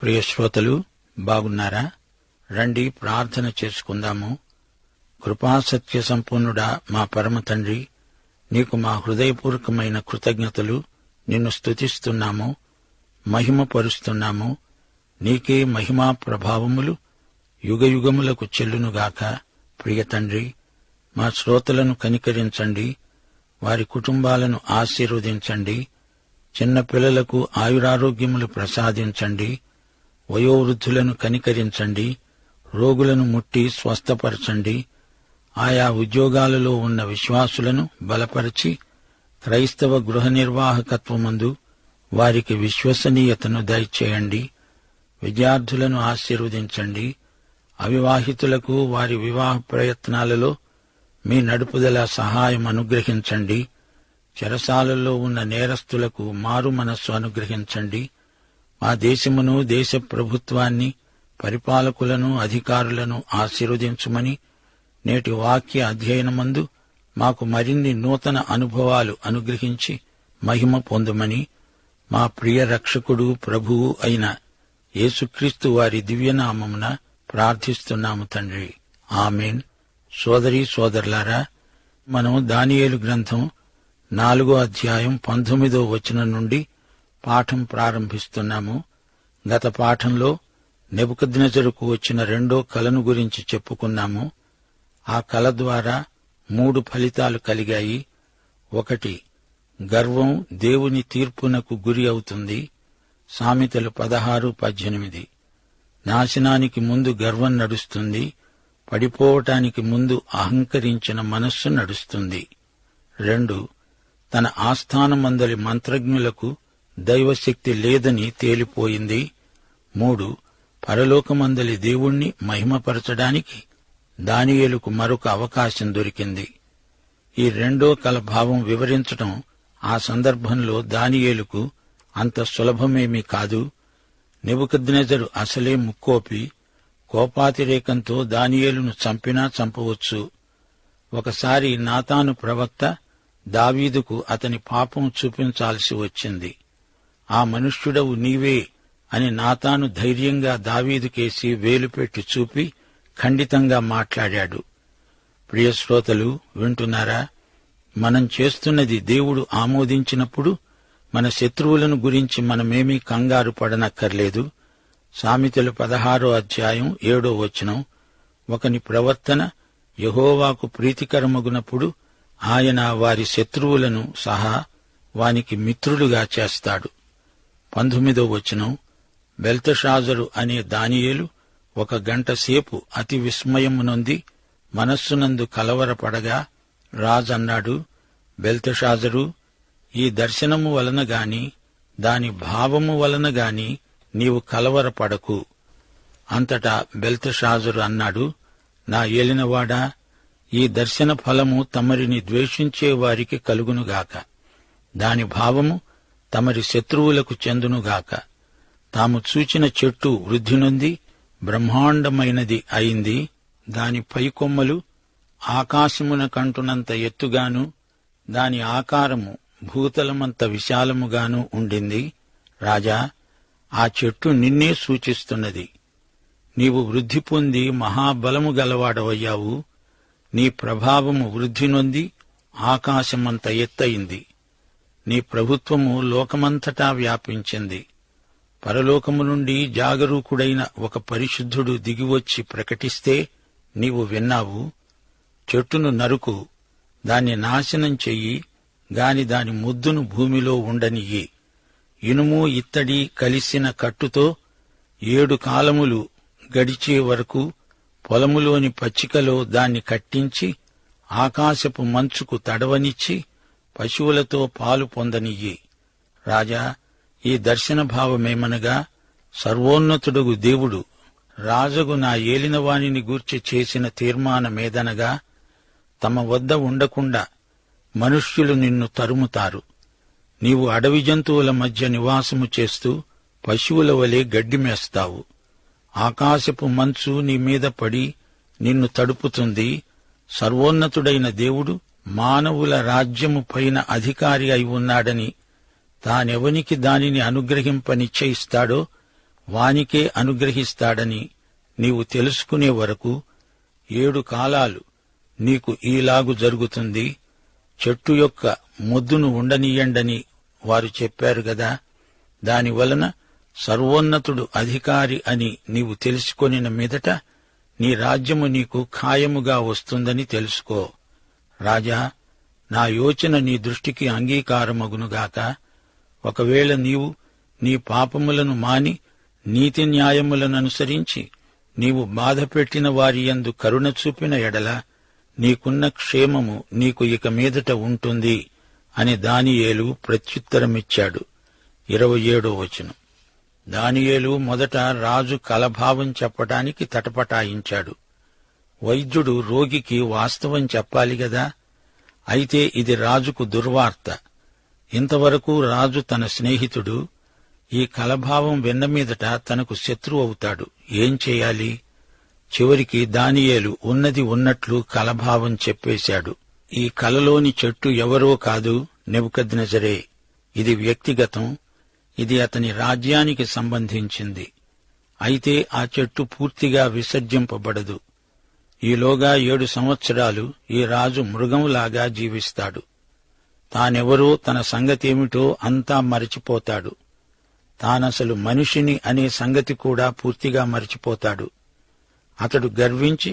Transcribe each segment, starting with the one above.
ప్రియ శ్రోతలు, బాగున్నారా? రండి ప్రార్థన చేసుకుందాము. కృపాసత్య సంపూర్ణుడా మా పరమ తండ్రి, నీకు మా హృదయపూర్వకమైన కృతజ్ఞతలు. నిన్ను స్తుతిస్తున్నాము, మహిమపరుస్తున్నాము. నీకే మహిమా ప్రభావములు యుగయుగములకు చెల్లునుగాక. ప్రియ తండ్రి, మా శ్రోతలను కనికరించండి, వారి కుటుంబాలను ఆశీర్వదించండి. చిన్న పిల్లలకు ఆయురారోగ్యములు ప్రసాదించండి. వయోవృద్ధులను కనికరించండి. రోగులను ముట్టి స్వస్థపరచండి. ఆయా ఉద్యోగాలలో ఉన్న విశ్వాసులను బలపరిచి క్రైస్తవ గృహ నిర్వాహకత్వమందు వారికి విశ్వసనీయతను దయచేయండి. విద్యార్థులను ఆశీర్వదించండి. అవివాహితులకు వారి వివాహ ప్రయత్నాలలో మీ నడుపుదల సహాయం అనుగ్రహించండి. చెరసాలలో ఉన్న నేరస్తులకు మారు మనస్సు అనుగ్రహించండి. మా దేశమును, దేశ ప్రభుత్వాన్ని, పరిపాలకులను, అధికారులను ఆశీర్వదించుమని నేటి వాక్య అధ్యయనమందు మాకు మరిన్ని నూతన అనుభవాలు అనుగ్రహించి మహిమ పొందుమని మా ప్రియ రక్షకుడు, ప్రభువు అయిన యేసుక్రీస్తు వారి దివ్యనామమున ప్రార్థిస్తున్నాము తండ్రి. ఆమేన్. సోదరీ సోదరులారా, మనం దానియేలు గ్రంథం 4వ అధ్యాయం 19వ వచనం నుండి పాఠం ప్రారంభిస్తున్నాము. గత పాఠంలో నెబుకద్నెజరుకు వచ్చిన రెండో కలను గురించి చెప్పుకున్నాము. ఆ కల ద్వారా 3 ఫలితాలు కలిగాయి. 1, గర్వం దేవుని తీర్పునకు గురి అవుతుంది. సామెతలు 16:18. నాశనానికి ముందు గర్వం నడుస్తుంది, పడిపోవటానికి ముందు అహంకరించిన మనస్సు నడుస్తుంది. 2, తన ఆస్థానమందలి మంత్రజ్ఞులకు దైవశక్తి లేదని తేలిపోయింది. 3, పరలోకమందలి దేవుణ్ణి మహిమపరచడానికి దానియేలుకు మరొక అవకాశం దొరికింది. ఈ రెండో కల భావం వివరించటం ఆ సందర్భంలో దానియేలుకు అంత సులభమేమీ కాదు. నెబుకద్నెజరు అసలే ముక్కోపి. కోపాతిరేకంతో దానియేలును చంపినా చంపవచ్చు. ఒకసారి నాతాను ప్రవక్త దావీదుకు అతని పాపం చూపించాల్సి వచ్చింది. ఆ మనుష్యుడవు నీవే అని నాతాను ధైర్యంగా దావీదుకేసి వేలుపెట్టి చూపి ఖండితంగా మాట్లాడాడు. ప్రియ శ్రోతలు, వింటున్నారా? మనం చేస్తున్నది దేవుడు ఆమోదించినప్పుడు మన శత్రువులను గురించి మనమేమీ కంగారు పడనక్కర్లేదు. సామెతలు 16వ అధ్యాయం 7వ వచనం, ఒకని ప్రవర్తన యెహోవాకు ప్రీతికరమగునప్పుడు ఆయన వారి శత్రువులను సహా వానికి మిత్రులుగా చేస్తాడు. 19వ వచనం, బెల్తెషాజరు అనే దానియేలు 1 గంట సేపు అతి విస్మయము నొంది మనస్సునందు కలవరపడగా రాజన్నాడు, బెల్తెషాజరు, ఈ దర్శనము వలన గాని దాని భావము వలన గాని నీవు కలవరపడకు. అంతటా బెల్తెషాజరు అన్నాడు, నా ఏలినవాడా, ఈ దర్శన ఫలము తమరిని ద్వేషించే వారికి కలుగునుగాక. దాని భావము తమరి శత్రువులకు చెందునుగాక. తాము చూచిన చెట్టు వృద్ధి నొంది బ్రహ్మాండమైనది అయింది. దాని పైకొమ్మలు ఆకాశమున కంటునంత ఎత్తుగాను, దాని ఆకారము భూతలమంత విశాలముగాను ఉండింది. రాజా, ఆ చెట్టు నిన్నే సూచిస్తున్నది. నీవు వృద్ధి పొంది మహాబలము గలవాడవయ్యావు. నీ ప్రభావము వృద్ధి నొంది ఆకాశమంత ఎత్తయింది. నీ ప్రభుత్వము లోకమంతటా వ్యాపించింది. పరలోకము నుండి జాగరూకుడైన ఒక పరిశుద్ధుడు దిగివచ్చి ప్రకటిస్తే నీవు విన్నావు. చెట్టును నరుకు, దాన్ని నాశనం చెయ్యి, గాని దాని ముద్దును భూమిలో ఉండనియ్యి. ఇనుము ఇత్తడి కలిసిన కట్టుతో 7 కాలములు గడిచే వరకు పొలములోని పచ్చికలో దాన్ని కట్టించి ఆకాశపు మంచుకు తడవనిచ్చి పశువులతో పాలు పొందనియ్యి. రాజా, ఈ దర్శన భావమేమనగా, సర్వోన్నతుడగు దేవుడు రాజగు నా ఏలినవానిని గూర్చి చేసిన తీర్మానమేదనగా, తమ వద్ద ఉండకుండా మనుష్యులు నిన్ను తరుముతారు. నీవు అడవి జంతువుల మధ్య నివాసము చేస్తూ పశువుల వలె గడ్డి మేస్తావు. ఆకాశపు మంచు నీ మీద పడి నిన్ను తడుపుతుంది. సర్వోన్నతుడైన దేవుడు మానవుల రాజ్యము పైన అధికారి అయి ఉన్నాడని తానెవనికి దానిని అనుగ్రహింప నిశ్చయిస్తాడో వానికే అనుగ్రహిస్తాడని నీవు తెలుసుకునే వరకు 7 కాలాలు నీకు ఈలాగు జరుగుతుంది. చెట్టు యొక్క మొద్దును ఉండనీయండని వారు చెప్పారు గదా, దానివలన సర్వోన్నతుడు అధికారి అని నీవు తెలుసుకొనిన మీదట నీ రాజ్యము నీకు ఖాయముగా వస్తుందని తెలుసుకో. రాజా, నా యోచన నీ దృష్టికి అంగీకారమగునుగాక. ఒకవేళ నీవు నీ పాపములను మాని నీతి న్యాయములననుసరించి నీవు బాధపెట్టిన వారి యందు కరుణ చూపిన ఎడల నీకున్న క్షేమము నీకు ఇక మీదట ఉంటుంది అని దానియేలు ప్రత్యుత్తరమిచ్చాడు. 27వ వచనం. దానియేలు మొదట రాజు కలభావం చెప్పటానికి తటపటాయించాడు. వైద్యుడు రోగికి వాస్తవం చెప్పాలి గదా. అయితే ఇది రాజుకు దుర్వార్త. ఇంతవరకు రాజు తన స్నేహితుడు, ఈ కలభావం విన్న మీదట తనకు శత్రువు అవుతాడు. ఏం చేయాలి? చివరికి దానియేలు ఉన్నది ఉన్నట్లు కలభావం చెప్పేశాడు. ఈ కలలోని చెట్టు ఎవరో కాదు, నెబుకద్నెజరే. ఇది వ్యక్తిగతం. ఇది అతని రాజ్యానికి సంబంధించింది. అయితే ఆ చెట్టు పూర్తిగా విసర్జింపబడదు. ఈలోగా 7 సంవత్సరాలు ఈ రాజు మృగంలాగా జీవిస్తాడు. తానెవరో, తన సంగతేమిటో అంతా మరచిపోతాడు. తానసలు మనిషిని అనే సంగతి కూడా పూర్తిగా మరచిపోతాడు. అతడు గర్వించి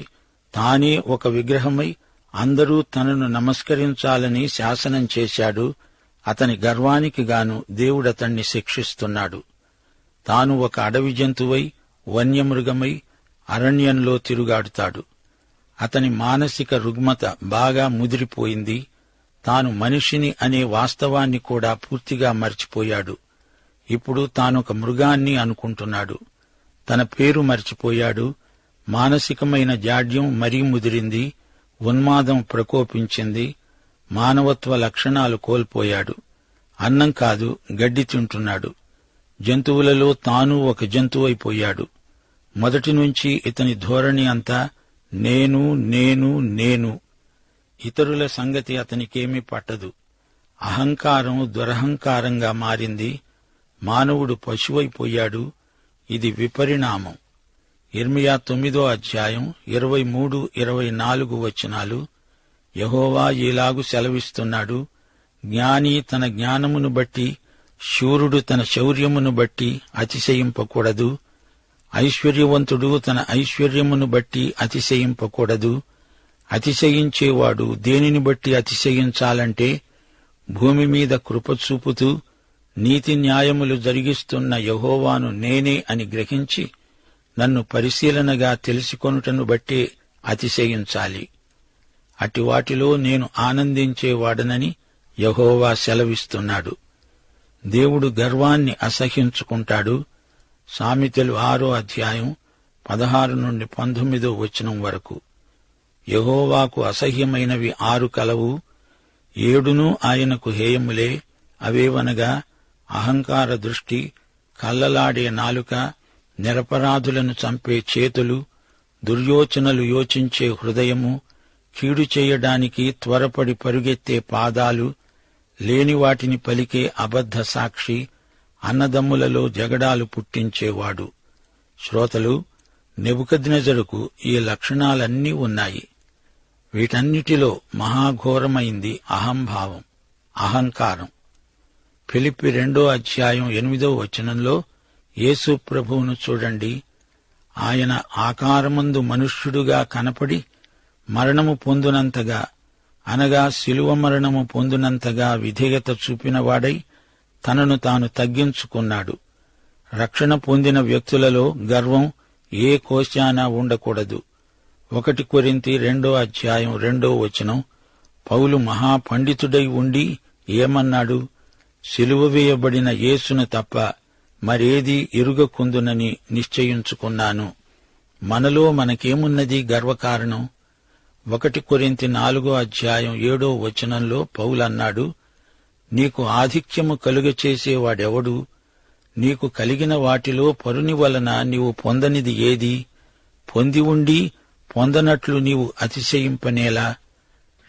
తానే ఒక విగ్రహమై అందరూ తనను నమస్కరించాలని శాసనం చేశాడు. అతని గర్వానికి గాను దేవుడతణ్ణి శిక్షిస్తున్నాడు. తాను ఒక అడవి జంతువై వన్యమృగమై అరణ్యంలో తిరుగాడుతాడు. అతని మానసిక రుగ్మత బాగా ముదిరిపోయింది. తాను మనిషిని అనే వాస్తవాన్ని కూడా పూర్తిగా మర్చిపోయాడు. ఇప్పుడు తానొక మృగాన్ని అనుకుంటున్నాడు. తన పేరు మర్చిపోయాడు. మానసికమైన జాడ్యం మరీ ముదిరింది. ఉన్మాదం ప్రకోపించింది. మానవత్వ లక్షణాలు కోల్పోయాడు. అన్నం కాదు, గడ్డి తింటున్నాడు. జంతువులలో తాను ఒక జంతువైపోయాడు. మొదటి నుంచి ఇతని ధోరణి అంతా నేను నేను నేను. ఇతరుల సంగతి అతనికేమీ పట్టదు. అహంకారం దురహంకారంగా మారింది. మానవుడు పశువైపోయాడు. ఇది విపరిణామం. యిర్మీయా 9వ అధ్యాయం 23, 24 వచనాలు. యెహోవా ఈలాగు సెలవిస్తున్నాడు, జ్ఞాని తన జ్ఞానమును బట్టి, శూరుడు తన శౌర్యమును బట్టి అతిశయింపకూడదు. ఐశ్వర్యవంతుడు తన ఐశ్వర్యమును బట్టి అతిశయింపకూడదు. అతిశయించేవాడు దేనిని బట్టి అతిశయించాలంటే, భూమి మీద కృప చూపుతూ నీతి న్యాయములు జరిగిస్తున్న యెహోవాను నేనే అని గ్రహించి నన్ను పరిశీలనగా తెలుసుకొనుటను బట్టే అతిశయించాలి. అట్టి వాటిలో నేను ఆనందించేవాడనని యెహోవా సెలవిస్తున్నాడు. దేవుడు గర్వాన్ని అసహ్యించుకుంటాడు. సామెతలు 6వ అధ్యాయం 16 నుండి 19వ వచనం వరకు. యెహోవాకు అసహ్యమైనవి 6 కలవు, 7 ఆయనకు హేయములే. అవేవనగా అహంకార దృష్టి, కల్లలాడే నాలుక, నిరపరాధులను చంపే చేతులు, దుర్యోచనలు యోచించే హృదయము, కీడు చేయడానికి త్వరపడి పరుగెత్తే పాదాలు, లేని వాటిని పలికే అబద్ధ సాక్షి, అన్నదమ్ములలో జగడాలు పుట్టించేవాడు. శ్రోతలు, నెబుకద్నెజరుకు ఈ లక్షణాలన్నీ ఉన్నాయి. వీటన్నిటిలో మహాఘోరమైంది అహంభావం, అహంకారం. ఫిలిప్పి 2వ అధ్యాయం 8వ వచనంలో యేసు ప్రభువును చూడండి. ఆయన ఆకారమందు మనుష్యుడుగా కనపడి మరణము పొందునంతగా, అనగా శిలువ మరణము పొందునంతగా విధేయత చూపినవాడై తనను తాను తగ్గించుకున్నాడు. రక్షణ పొందిన వ్యక్తులలో గర్వం ఏ కోశాన ఉండకూడదు. 1 కొరింథీ 2వ అధ్యాయం 2వ వచనం. పౌలు మహాపండితుడై ఉండి ఏమన్నాడు? సిలువ వేయబడిన యేసును తప్ప మరేదీ ఎరుగకుందునని నిశ్చయించుకున్నాను. మనలో మనకేమున్నది గర్వకారణం? 1 కొరింథీ 4వ అధ్యాయం 7వ వచనంలో పౌలన్నాడు, నీకు ఆధిక్యము కలుగచేసేవాడెవడు? నీకు కలిగిన వాటిలో పరుని వలన నీవు పొందనిది ఏది? పొంది ఉండి పొందనట్లు నీవు అతిశయింపనేలా?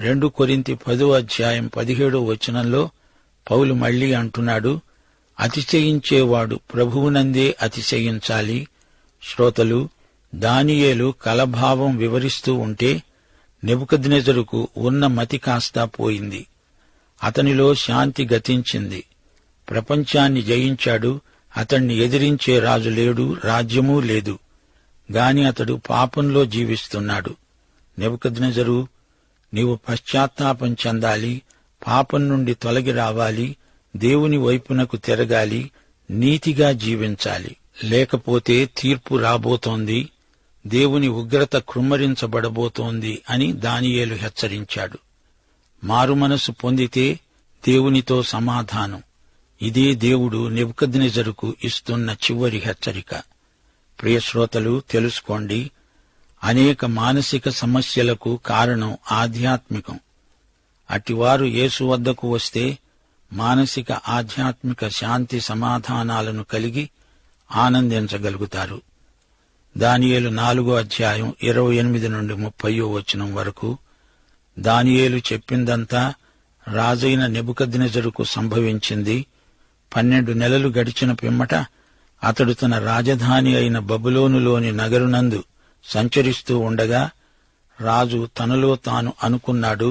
2 కొరింథీ 10వ అధ్యాయం 17వ వచనంలో పౌలు మళ్లీ అంటున్నాడు, అతిశయించేవాడు ప్రభువునందే అతిశయించాలి. శ్రోతలు, దానియేలు కలభావం వివరిస్తూ ఉంటే నెబుకద్నెజరుకు ఉన్న మతి కాస్తా పోయింది. అతనిలో శాంతి గతించింది. ప్రపంచాన్ని జయించాడు. అతణ్ణి ఎదిరించే రాజు లేడు, రాజ్యమూ లేదు. గాని అతడు పాపంలో జీవిస్తున్నాడు. నెబుకద్నెజరు, నీవు పశ్చాత్తాపం చెందాలి, పాపం నుండి తొలగి రావాలి, దేవుని వైపునకు తిరగాలి, నీతిగా జీవించాలి. లేకపోతే తీర్పు రాబోతోంది, దేవుని ఉగ్రత కృమ్మరించబడబోతోంది అని దానియేలు హెచ్చరించాడు. మారుమనసు పొందితే దేవునితో సమాధానం. ఇదే దేవుడు నెబుకద్నెజరుకు ఇస్తున్న చివరి హెచ్చరిక. ప్రియశ్రోతలు, తెలుసుకోండి, అనేక మానసిక సమస్యలకు కారణం ఆధ్యాత్మికం. అటివారు యేసు వద్దకు వస్తే మానసిక ఆధ్యాత్మిక శాంతి సమాధానాలను కలిగి ఆనందించగలుగుతారు. దానియేలు 4:28 నుండి 30 వరకు. దానియేలు చెప్పిందంతా రాజైన నెబుకద్నెజరుకు సంభవించింది. 12 నెలలు గడిచిన పిమ్మట అతడు తన రాజధాని అయిన బబులోనులోని నగరునందు సంచరిస్తూ ఉండగా రాజు తనలో తాను అనుకున్నాడు,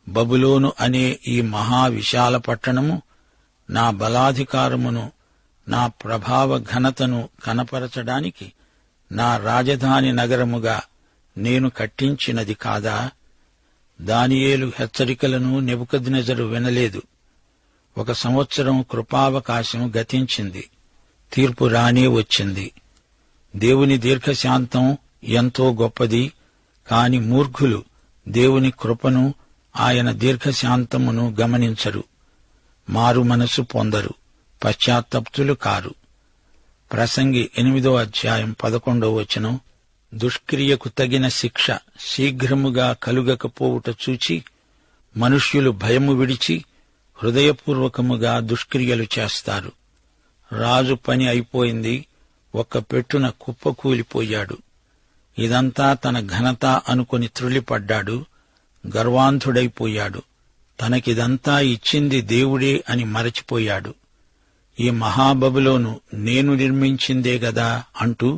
బబులోను అనే ఈ మహావిశాల పట్టణము నా బలాధికారమును, నా ప్రభావ ఘనతను కనపరచడానికి నా రాజధాని నగరముగా నేను కట్టించినది కాదా? దానియేలు హెచ్చరికలను నెబుకద్నెజరు వినలేదు. 1 సంవత్సరం కృపావకాశం గతించింది. తీర్పు రానే వచ్చింది. దేవుని దీర్ఘశాంతం ఎంతో గొప్పది. కాని మూర్ఖులు దేవుని కృపను, ఆయన దీర్ఘశాంతమును గమనించరు. మారు మనసు పొందరు, పశ్చాత్తప్తులు కారు. ప్రసంగి 8:11 దుష్క్రియకు తగిన శిక్ష శీఘ్రముగా కలుగకపోవుట చూచి మనుష్యులు భయము విడిచి హృదయపూర్వకముగా దుష్క్రియలు చేస్తారు. రాజు పని అయిపోయింది. ఒక్క పెట్టున కుప్పకూలిపోయాడు. ఇదంతా తన ఘనత అనుకుని త్రుళ్ళిపడ్డాడు. గర్వాంధుడైపోయాడు. తనకిదంతా ఇచ్చింది దేవుడే అని మరచిపోయాడు. ఈ మహాబబులోను నేను నిర్మించిందే గదా అంటూ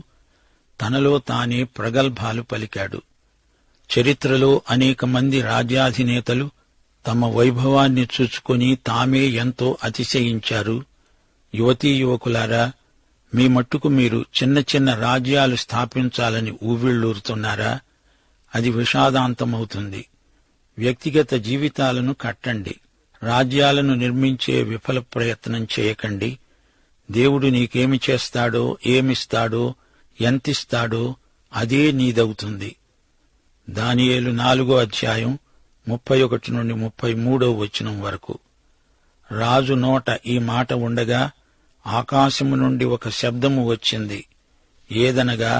తనలో తానే ప్రగల్భాలు పలికాడు. చరిత్రలో అనేక మంది రాజ్యాధినేతలు తమ వైభవాన్ని చూచుకొని తామే ఎంతో అతిశయించారు. యువతీ యువకులారా, మీ మట్టుకు మీరు చిన్న చిన్న రాజ్యాలు స్థాపించాలని ఊవిళ్లూరుతున్నారా? అది విషాదాంతమవుతుంది. వ్యక్తిగత జీవితాలను కట్టండి. రాజ్యాలను నిర్మించే విఫల ప్రయత్నం చేయకండి. దేవుడు నీకేమి చేస్తాడో, ఏమిస్తాడో, ఎంతిస్తాడో అదే నీదవుతుంది. దానియేలు 4:31 నుండి 33 వరకు. రాజు నోట ఈ మాట ఉండగా ఆకాశము నుండి ఒక శబ్దము వచ్చింది. ఏదనగా,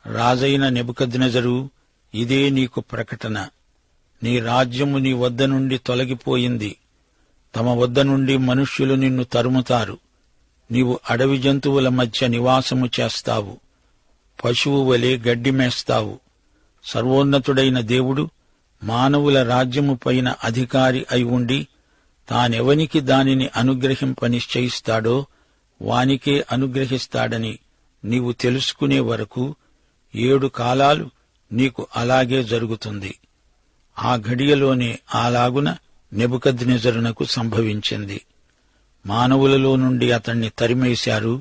రాజైన నెబుకద్నెజరు, ఇదే నీకు ప్రకటన. నీ రాజ్యము నీ వద్ద నుండి తొలగిపోయింది. తమ వద్ద నుండి మనుష్యులు నిన్ను తరుముతారు. నీవు అడవి జంతువుల మధ్య నివాసము చేస్తావు. పశువు వలె గడ్డి మేస్తావు. సర్వోన్నతుడైన దేవుడు మానవుల రాజ్యము పైన అధికారి అయి ఉండి తానెవనికి దానిని అనుగ్రహింప నిశ్చయిస్తాడో వానికే అనుగ్రహిస్తాడని నీవు తెలుసుకునే వరకు 7 కాలాలు నీకు అలాగే జరుగుతుంది. ఆ ఘడియలోనే అలాగున నెబుకద్నెజరునకు సంభవించింది. మానవులలో నుండి అతణ్ణి తరిమేశారు.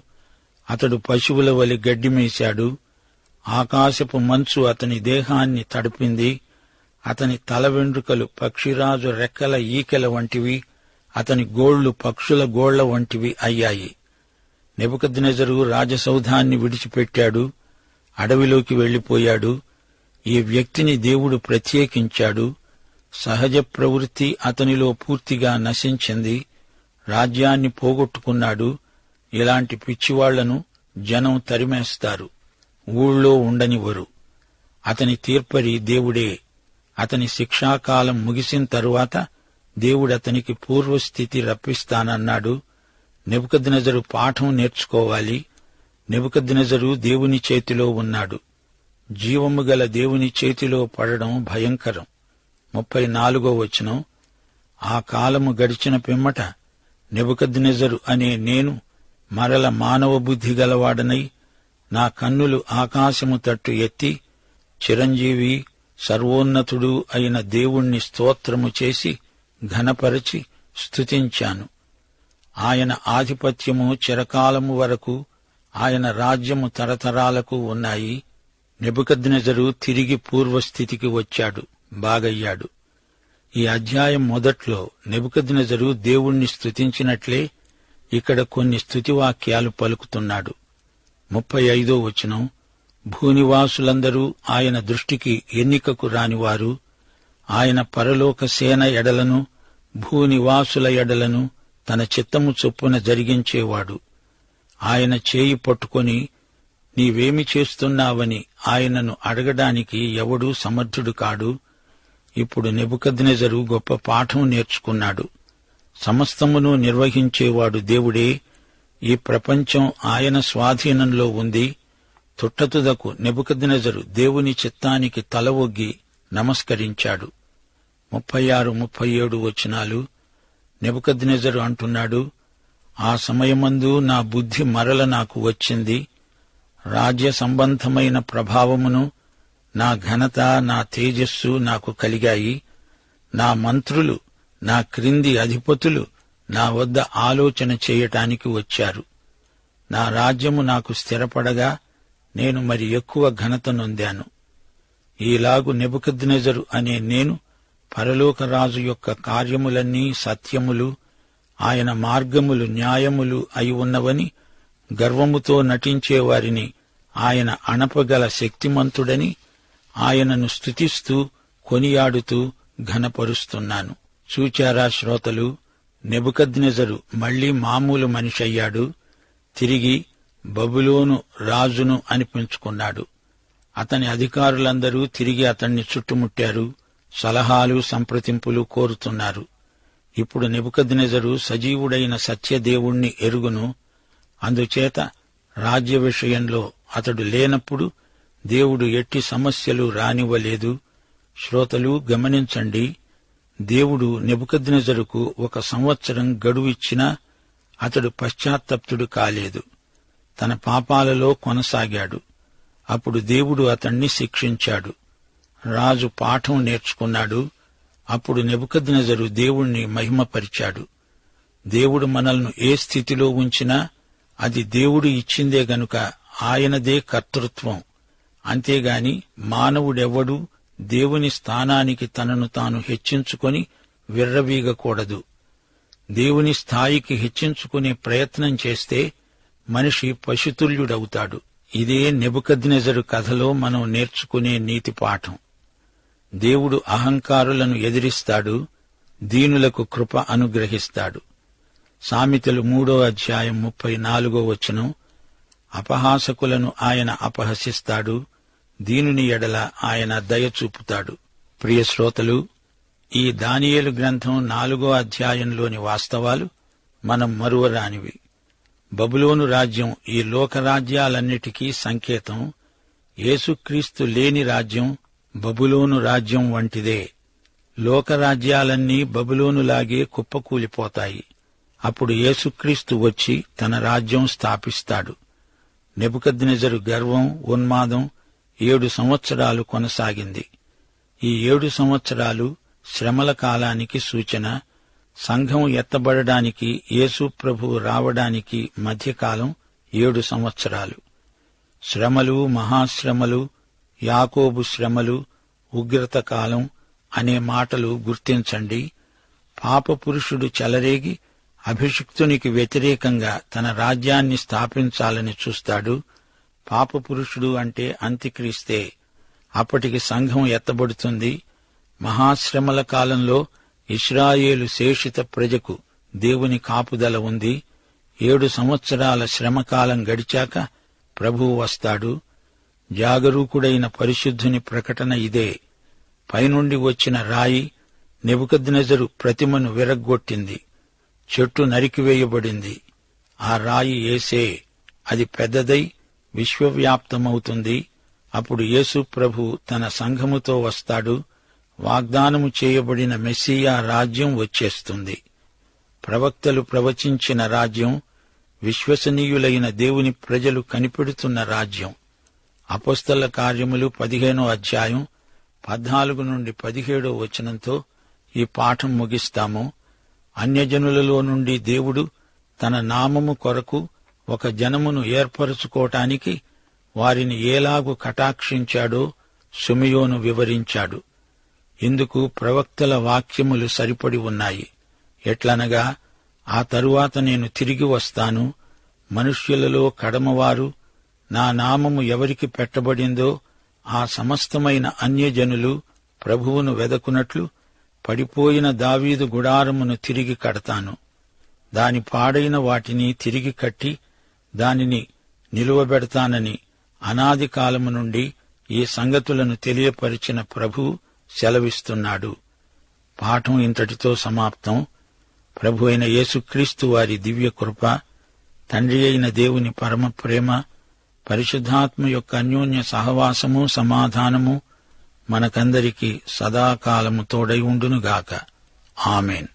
అతడు పశువుల వలె గడ్డిమేశాడు. ఆకాశపు మంచు అతని దేహాన్ని తడిపింది. అతని తల వెండ్రుకలు పక్షిరాజు రెక్కల ఈకెల వంటివి, అతని గోళ్లు పక్షుల గోళ్ల వంటివి అయ్యాయి. నెబుకద్నెజరు రాజసౌధాన్ని విడిచిపెట్టాడు. అడవిలోకి వెళ్లిపోయాడు. ఈ వ్యక్తిని దేవుడు ప్రత్యేకించాడు. సహజ ప్రవృత్తి అతనిలో పూర్తిగా నశించింది. రాజ్యాన్ని పోగొట్టుకున్నాడు. ఇలాంటి పిచ్చివాళ్లను జనం తరిమేస్తారు, ఊళ్ళో ఉండనివ్వరు. అతని తీర్పరి దేవుడే. అతని శిక్షాకాలం ముగిసిన తరువాత దేవుడతనికి పూర్వస్థితి రప్పిస్తానన్నాడు. నెబుకద్నెజరు పాఠం నేర్చుకోవాలి. నెబుకద్నెజరు దేవుని చేతిలో ఉన్నాడు. జీవము గల దేవుని చేతిలో పడడం భయంకరం. 34 ఆ కాలము గడిచిన పిమ్మట నెబుకద్నెజరు అనే నేను మరల మానవ బుద్ధి గలవాడనై నా కన్నులు ఆకాశము తట్టు ఎత్తి చిరంజీవి సర్వోన్నతుడు అయిన దేవుణ్ణి స్తోత్రము చేసి ఘనపరచి స్తుతించాను. ఆయన ఆధిపత్యము చిరకాలము వరకు, ఆయన రాజ్యము తరతరాలకు ఉన్నాయి. నెబుకద్నెజరు తిరిగి పూర్వస్థితికి వచ్చాడు, బాగయ్యాడు. ఈ అధ్యాయం మొదట్లో నెబుకద్నెజరు దేవుణ్ణి స్తుతించినట్లే ఇక్కడ కొన్ని స్తుతివాక్యాలు పలుకుతున్నాడు. 35వ వచనం, భూనివాసులందరూ ఆయన దృష్టికి ఎన్నికకు రానివారు. ఆయన పరలోక సేన ఎడలను భూనివాసుల ఎడలను తన చిత్తము చొప్పున జరిగించేవాడు. ఆయన చేయి పట్టుకొని నీవేమి చేస్తున్నావని ఆయనను అడగడానికి ఎవడూ సమర్థుడు కాడు. ఇప్పుడు నెబుకద్నెజరు గొప్ప పాఠం నేర్చుకున్నాడు. సమస్తమును నిర్వహించేవాడు దేవుడే. ఈ ప్రపంచం ఆయన స్వాధీనంలో ఉంది. తుట్టతుదకు నెబుకద్నెజరు దేవుని చిత్తానికి తల ఒగ్గి నమస్కరించాడు. 36, 37 వచనాలు. నెబుకద్నెజరు అంటున్నాడు, ఆ సమయమందు నా బుద్ధి మరల నాకు వచ్చింది. రాజ్య సంబంధమైన ప్రభావమును, నా ఘనత, నా తేజస్సు నాకు కలిగాయి. నా మంత్రులు, నా క్రింది అధిపతులు నా వద్ద ఆలోచన చేయటానికి వచ్చారు. నా రాజ్యము నాకు స్థిరపడగా నేను మరి ఎక్కువ ఘనత నొందాను. ఈలాగు నెబుకద్నెజరు అనే నేను పరలోకరాజు యొక్క కార్యములన్నీ సత్యములు, ఆయన మార్గములు న్యాయములు అయి ఉన్నవని గర్వముతో నటించేవారిని ఆయన అణపగల శక్తిమంతుడని ఆయనను స్తుతిస్తూ కొనియాడుతూ ఘనపరుస్తున్నాను. చూచారా శ్రోతలు, నెబుకద్నెజరు మళ్లీ మామూలు మనిషయ్యాడు. తిరిగి బబులోను రాజును అనిపించుకున్నాడు. అతని అధికారులందరూ తిరిగి అతన్ని చుట్టుముట్టారు, సలహాలు సంప్రదింపులు కోరుతున్నారు. ఇప్పుడు నెబుకద్నెజరు సజీవుడైన సత్యదేవుణ్ణి ఎరుగును. అందుచేత రాజ్య విషయంలో అతడు లేనప్పుడు దేవుడు ఎట్టి సమస్యలు రానివ్వలేదు. శ్రోతలు గమనించండి, దేవుడు నెబుకద్నెజరుకు 1 సంవత్సరం గడువిచ్చినా అతడు పశ్చాత్తప్తుడు కాలేదు. తన పాపాలలో కొనసాగాడు. అప్పుడు దేవుడు అతణ్ణి శిక్షించాడు. రాజు పాఠం నేర్చుకున్నాడు. అప్పుడు నెబుకద్నెజరు దేవుణ్ణి మహిమపరిచాడు. దేవుడు మనల్ని ఏ స్థితిలో ఉంచినా అది దేవుడు ఇచ్చిందే గనుక ఆయనదే కర్తృత్వం. అంతేగాని మానవుడెవ్వడూ దేవుని స్థానానికి తనను తాను హెచ్చించుకొని విర్రవీగకూడదు. దేవుని స్థాయికి హెచ్చించుకునే ప్రయత్నం చేస్తే మనిషి పశుతుల్యుడవుతాడు. ఇదే నెబుకద్నెజరు కథలో మనం నేర్చుకునే నీతి పాఠం. దేవుడు అహంకారులను ఎదిరిస్తాడు, దీనులకు కృప అనుగ్రహిస్తాడు. సామెతలు 3వ అధ్యాయం 34వ వచనం, అపహాసకులను ఆయన అపహసిస్తాడు, దీనుని ఎడల ఆయన దయ చూపుతాడు. ప్రియ శ్రోతలు, ఈ దానియేలు గ్రంథం 4వ అధ్యాయంలోని వాస్తవాలు మనం మరువరానివి. బబులోను రాజ్యం ఈ లోకరాజ్యాలన్నిటికీ సంకేతం. యేసుక్రీస్తు లేని రాజ్యం బబులోను రాజ్యం వంటిదే. లోకరాజ్యాలన్నీ బబులోనులాగే కుప్పకూలిపోతాయి. అప్పుడు యేసుక్రీస్తు వచ్చి తన రాజ్యం స్థాపిస్తాడు. నెబుకద్నెజరు గర్వం, ఉన్మాదం 7 సంవత్సరాలు కొనసాగింది. ఈ 7 సంవత్సరాలు శ్రమల కాలానికి సూచన. సంఘం ఎత్తబడడానికి, యేసు ప్రభువు రావడానికి మధ్యకాలం 7 సంవత్సరాలు. శ్రమలు, మహాశ్రమలు, యాకోబు శ్రమలు, ఉగ్రత కాలం అనే మాటలు గుర్తించండి. పాపపురుషుడు చెలరేగి అభిషిక్తునికి వ్యతిరేకంగా తన రాజ్యాన్ని స్థాపించాలని చూస్తాడు. పాపపురుషుడు అంటే అంత్యక్రీస్తే. అప్పటికి సంఘం ఎత్తబడుతుంది. మహాశ్రమల కాలంలో ఇశ్రాయేలు శేషిత ప్రజకు దేవుని కాపుదల ఉంది. 7 సంవత్సరాల శ్రమకాలం గడిచాక ప్రభువు వస్తాడు. జాగరూకుడైన పరిశుద్ధుని ప్రకటన ఇదే. పైనుండి వచ్చిన రాయి నెబుకద్నెజరు ప్రతిమను విరగ్గొట్టింది. చెట్టు నరికివేయబడింది. ఆ రాయి యేసే. అది పెద్దదై విశ్వవ్యాప్తమవుతుంది. అప్పుడు యేసు ప్రభు తన సంఘముతో వస్తాడు. వాగ్దానము చేయబడిన మెస్సీయా రాజ్యం వచ్చేస్తుంది. ప్రవక్తలు ప్రవచించిన రాజ్యం, విశ్వసనీయులైన దేవుని ప్రజలు కనిపెడుతున్న రాజ్యం. అపొస్తల కార్యములు 15వ అధ్యాయం 14 నుండి 17వ వచనంతో ఈ పాఠం ముగిస్తాము. అన్యజనులలో నుండి దేవుడు తన నామము కొరకు ఒక జనమును ఏర్పరచుకోవటానికి వారిని ఏలాగు కటాక్షించాడో షిమ్యోను వివరించాడు. ఇందుకు ప్రవక్తల వాక్యములు సరిపడి ఉన్నాయి. ఎట్లనగా, ఆ తరువాత నేను తిరిగి వస్తాను, మనుష్యులలో కడమవారు నా నామము ఎవరికి పెట్టబడిందో ఆ సమస్తమైన అన్యజనులు ప్రభువును వెదకునట్లు పడిపోయిన దావీదు గుడారమును తిరిగి కడతాను. దాని పాడైన వాటిని తిరిగి కట్టి దానిని నిలువబెడతానని అనాది కాలము నుండి ఈ సంగతులను తెలియపరిచిన ప్రభువు సెలవిస్తున్నాడు. పాఠం ఇంతటితో సమాప్తం. ప్రభు అయిన యేసుక్రీస్తు వారి దివ్య కృప, తండ్రి అయిన దేవుని పరమ ప్రేమ, పరిశుద్ధాత్మ యొక్క అన్యోన్య సహవాసము, సమాధానము మనకందరికీ సదాకాలము తోడై ఉండునుగాక. ఆమేన్.